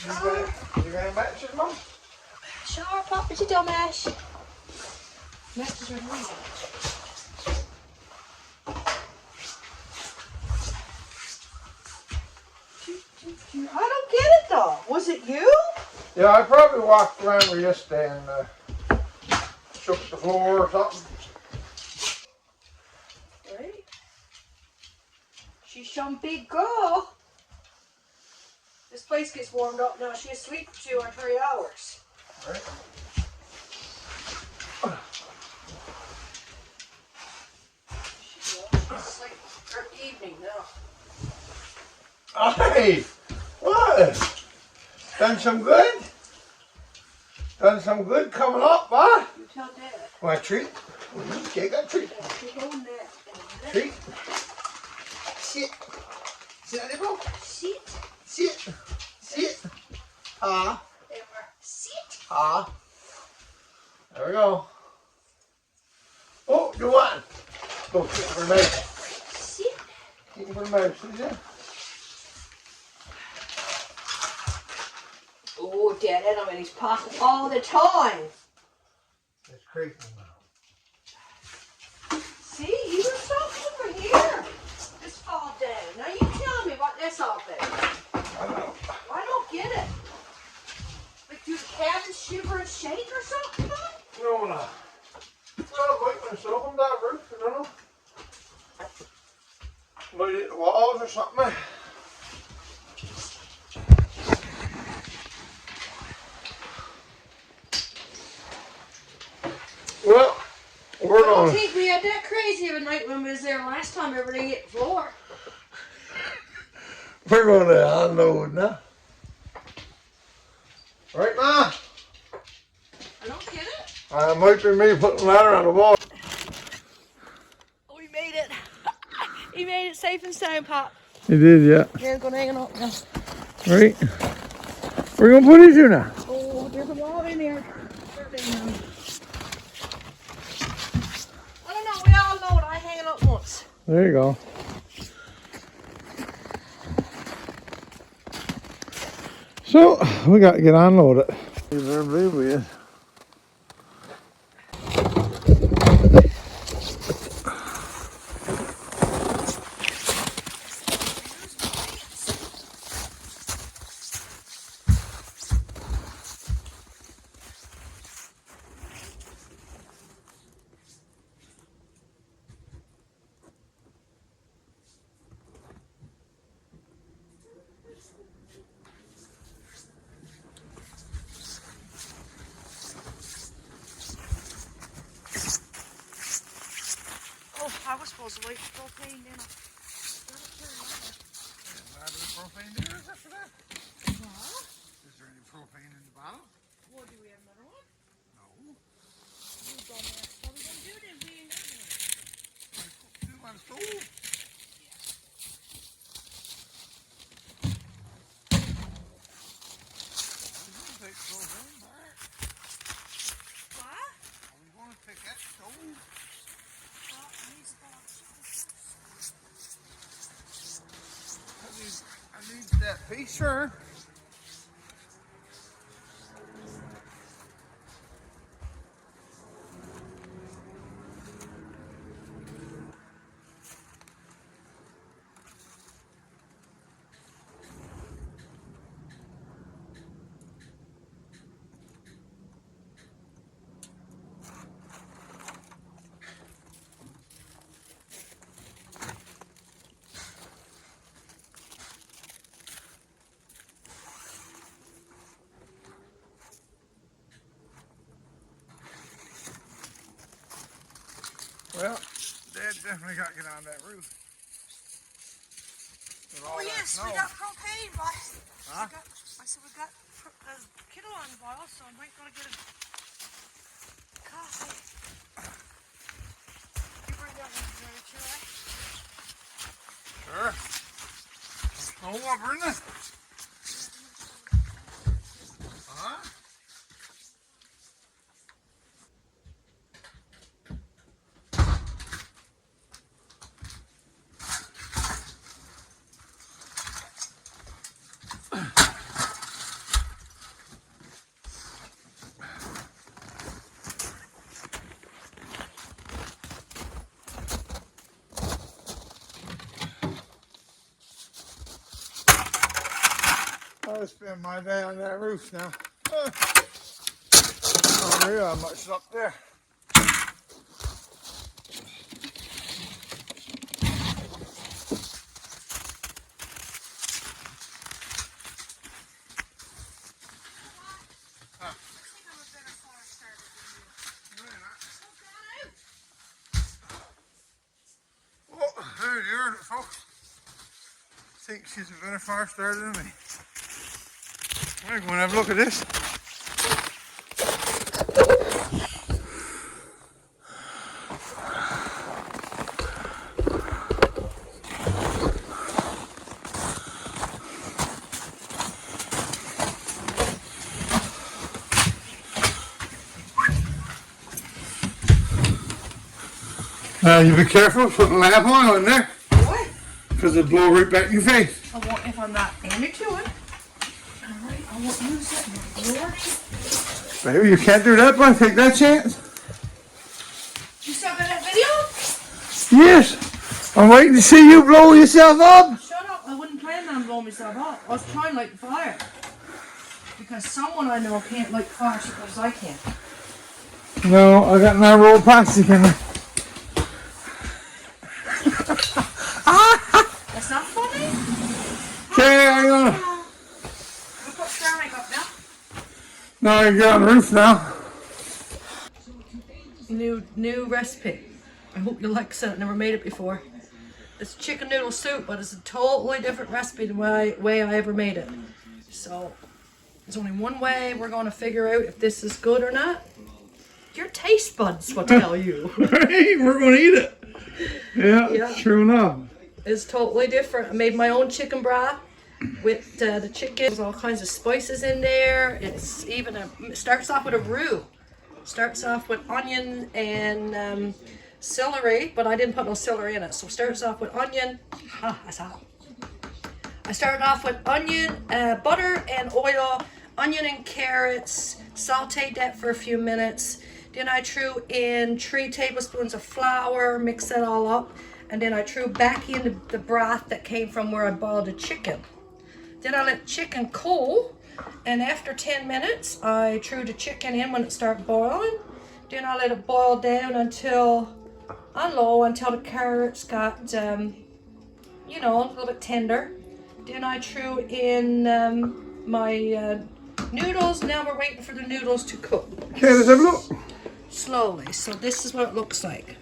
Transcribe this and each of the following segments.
You got matches, Mum? Sure, Pop, but you don't mash. Matches are nice. I don't get it though. Was it you? Yeah, I probably walked around with yesterday and shook the floor or something. Right. She's some big girl. This place gets warmed up now. She's asleep for 2 or 3 hours. Right. She's asleep for evening now. Hey! What? Done some good? Done some good coming up, huh? You tell Dad. Want a treat? Okay, got a treat. She's on that. Treat. Sit. Sit on the bro. Sit. Sit. Sit. Ah. Sit. Ah. There we go. Oh, you want? Go sit for a minute. Sit. Sit for a minute, see ya? Oh, Dad, I know in his pocket all the time. It's creeping now. See, you were something over here. This fall down. Now you tell me what this all about. I know. I don't get it. Like, do the cabins shiver and shake or something? No, no. Well, wait myself on that roof, I don't know. Might hit the walls or something. Well, we're I don't going. think we had that crazy of a night when we was there last time. Everything hit the floor. We're going to unload now. Right now. I don't get it. Might be me putting the ladder on the wall. Oh, we made it. He made it safe and sound, Pop. He did, yeah. Here's going to hang it up now. Right. We're going to put it here now. Oh, there's a wall in there. I don't know. We all know it. I hang it up once. There you go. So, we got to get unloaded. You better believe we is. Oh, I was supposed to wait for propane then. Propane there is after that? Huh? Is there any propane in the bottle? Well, do we have another one? No. You dumbass. What are we going to do then? We ain't got one. Do you want a stove? Take propane back. What? Are we going to take that stove? Well, these boxes. I need that piece, sir. Well, Dad definitely got to get on that roof. Oh, yes, we got propane, boy. Huh? I said we got a kettle on the boil, so I might go to get a coffee. You bring that one very chilly. Sure. No water in it. Huh? I'll spend my day on that roof now. Unreal how much is up there. Oh, there you are, folks. I think she's a better fire starter than me. We're going to have a look at this. You be careful putting lamp oil in there. What? Because it'll blow right back in your face. I won't if I'm not into it. Alright, I won't use it anymore. Baby, you can't do that, boy. Take that chance. You saw that video? Yes. I'm waiting to see you blow yourself up. Shut up. I wouldn't plan on blowing myself up. I was trying to light the fire. Because someone I know can't light fire as well as I can. No, I got my roll of plastic in there. That's not funny? Okay, I'm gonna. We'll put star makeup now. Now I get on the roof now. New recipe. I hope you like it. Never made it before. It's chicken noodle soup, but it's a totally different recipe than the way I ever made it. So there's only one way we're going to figure out if this is good or not. Your taste buds will tell you. Hey, we're gonna eat it. Yeah, true enough. It's totally different. I made my own chicken broth with the chicken. There's all kinds of spices in there. It's even it starts off with a roux. Starts off with onion and celery, but I didn't put no celery in it. So it starts off with onion. That's hot. I started off with onion, butter and oil, onion and carrots. Sauteed that for a few minutes. Then I threw in 3 tablespoons of flour, mixed that all up. And then I threw back in the broth that came from where I boiled the chicken. Then I let the chicken cool. And after 10 minutes, I threw the chicken in when it started boiling. Then I let it boil down on low until the carrots got, a little bit tender. Then I threw in my noodles. Now we're waiting for the noodles to cook. Okay, let's have a look. Slowly. So this is what it looks like.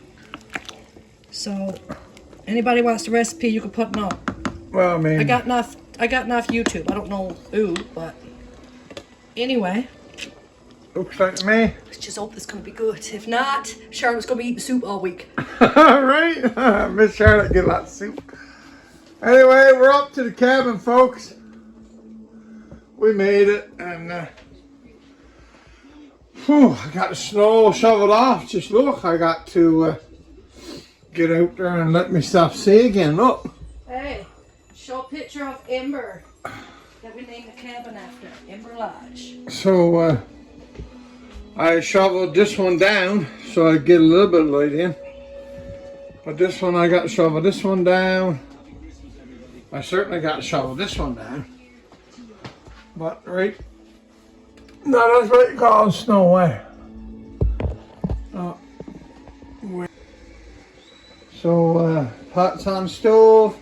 So anybody wants the recipe, you can put them on. Well, I mean, I got enough YouTube. I don't know who, but anyway. Looks like to me. Let's just hope it's gonna be good. If not, Charlotte's gonna be eating soup all week. Right? Miss Charlotte get a lot of soup. Anyway, we're up to the cabin, folks. We made it, and I got the snow shoveled off. Just look, I got to get out there and let myself see again. Look. Hey, show a picture of Ember that we named the cabin after, Ember Lodge. So I shoveled this one down so I get a little bit of light in. But this one I got to shovel this one down. I certainly got to shovel this one down. But right, no, that's what you call snow way. So pot's on the stove.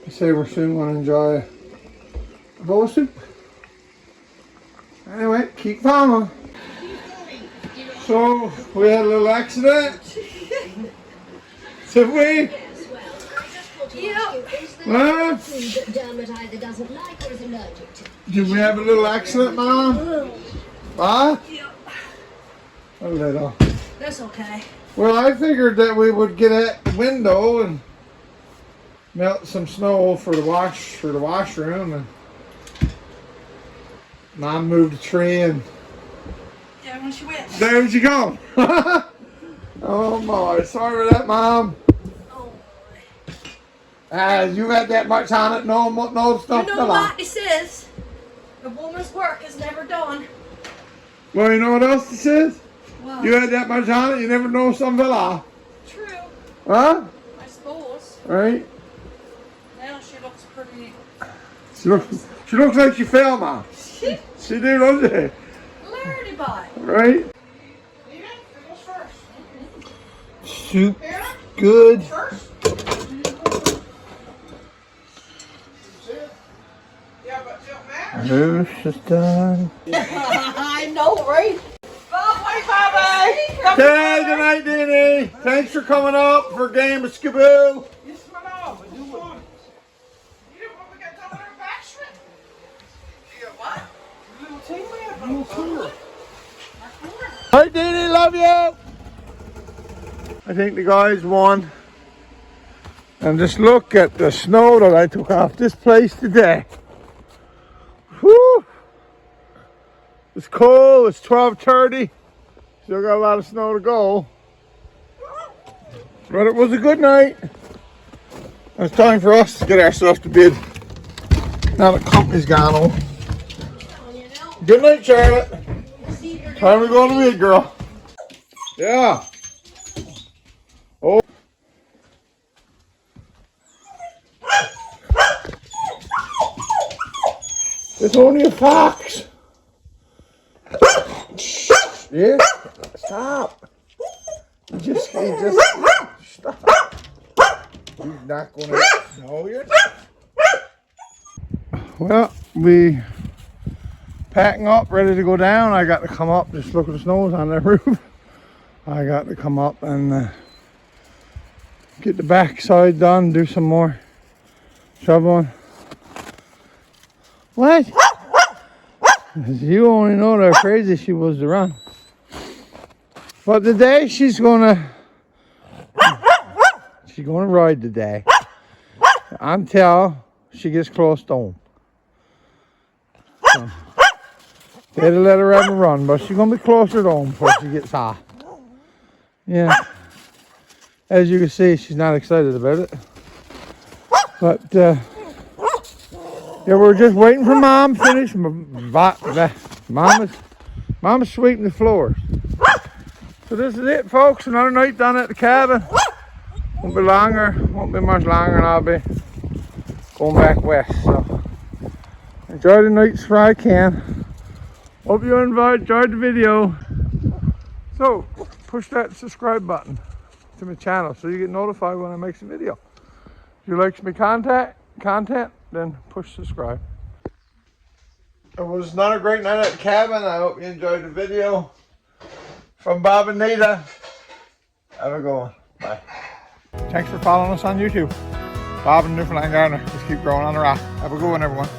I say we're soon going to enjoy a bowl of soup. Anyway, keep following. So we had a little accident. Did we? Yeah. Huh? Either doesn't like or is allergic to. Did we have a little accident, Mom? Huh? Yeah. A little. That's okay. Well, I figured that we would get at the window and melt some snow for the washroom, and Mom moved the tree, and Yeah, when she went. there she go. Oh boy, sorry for that, Mom. Oh. You had that much on it, no stuff. You know what it says? A woman's work is never done. Well, you know what else it says? Wow. You had that much on it, you never know something fell off. True, Huh? I suppose. Right? Now she'll looks pretty. She looks like she fell, Mom. She do, doesn't she? Lardy bye. Right? Soup, good. Roast is done. I know, right? Okay, good night, Dini. Thanks for coming up for a game of Skiboo. Hi, Dini, love you. I think the guys won. And just look at the snow that I took off this place today. Whew. It's cold, it's 12:30. Still got a lot of snow to go. But it was a good night. It's time for us to get our stuff to bed. Now the company's gone home. Good night, Charlotte. Time to go to bed, girl. Yeah. Oh. It's only a fox. Yeah. Stop. You just stop. You're not gonna. No, you're not. Well, we packing up, ready to go down. I got to come up. Just look at the snows on that roof. I got to come up and get the back side done. Do some more shoveling. What? You only know how crazy she was to run. But today she's gonna ride today until she gets close to home. So, they had to let her have a run, but she's gonna be closer to home before she gets high. Yeah. As you can see, she's not excited about it. But yeah, we're just waiting for Mom to finish. Mama's sweeping the floors. So this is it, folks. Another night down at the cabin. Won't be much longer, and I'll be going back west. So enjoy the nights where I can. Hope you enjoyed the video. So push that subscribe button to my channel so you get notified when I make a video. If you like my content, then push subscribe. It was another great night at the cabin. I hope you enjoyed the video. From Bob and Nita. Have a good one. Bye. Thanks for following us on YouTube. Bob and Newfoundland Gardener. Just keep growing on the rock. Have a good one, everyone.